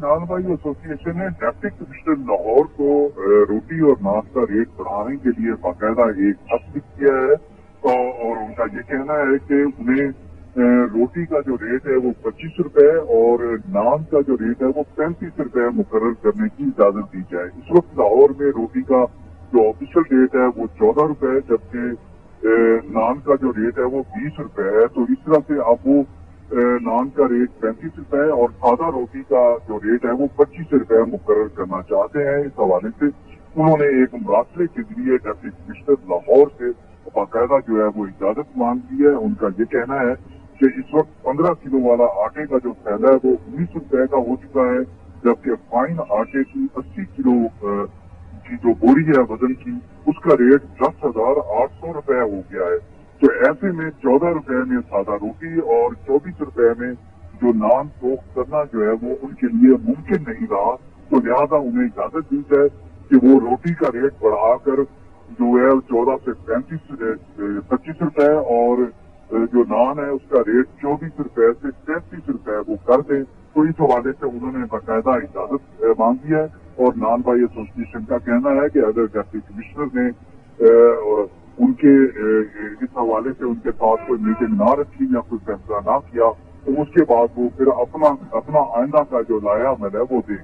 نان بھائی ایسوسیشن نے deputy commissioner Lahore کو روٹی اور نان کا ریٹ بڑھانے کے لیے باقاعدہ ایک خط لکھ کیا ہے اور ان کا یہ کہنا ہے کہ انہیں روٹی کا جو ریٹ ہے وہ 25 روپے اور نان کا جو ریٹ ہے وہ 35 روپے مقرر کرنے کی اجازت دی جائے۔ اس وقت لاہور میں روٹی کا جو آفیشیل ریٹ ہے وہ 14 روپے جبکہ نان کا جو ریٹ ہے وہ 20 روپے ہے، تو اس طرح سے اب وہ نان کا ریٹ 35 روپے اور سادہ روٹی کا جو ریٹ ہے وہ 25 روپے مقرر کرنا چاہتے ہیں۔ اس حوالے سے انہوں نے ایک مراسلے کے ذریعے ڈپٹی کمشنر لاہور سے باقاعدہ جو ہے وہ اجازت مانگ لی ہے۔ ان کا یہ کہنا ہے کہ اس وقت 15 کلو والا آٹے کا جو تھیلا ہے وہ 19 روپے کا ہو چکا ہے، جبکہ فائن آٹے کی 80 کلو کی جو بوری ہے وزن کی اس کا ریٹ 10,800 روپے ہو گیا ہے۔ تو ایسے میں 14 روپے میں سادہ روٹی اور 24 روپے میں جو نان فروخت کرنا جو ہے وہ ان کے لیے ممکن نہیں رہا، تو لہذا انہیں اجازت دی جائے کہ وہ روٹی کا ریٹ بڑھا کر جو ہے 14 سے 25 روپے اور جو نان ہے اس کا ریٹ 24 روپے سے 33 روپے وہ کر دیں۔ تو اس حوالے سے انہوں نے باقاعدہ اجازت مانگی ہے اور نان بھائی ایسوسیشن کا کہنا ہے کہ اگر ڈپٹی کمشنر نے ان کے اس حوالے سے ان کے ساتھ کوئی میٹنگ نہ رکھی یا کوئی فیصلہ نہ کیا تو اس کے بعد وہ پھر اپنا آئندہ کا جو لایا عمل ہے وہ دیں۔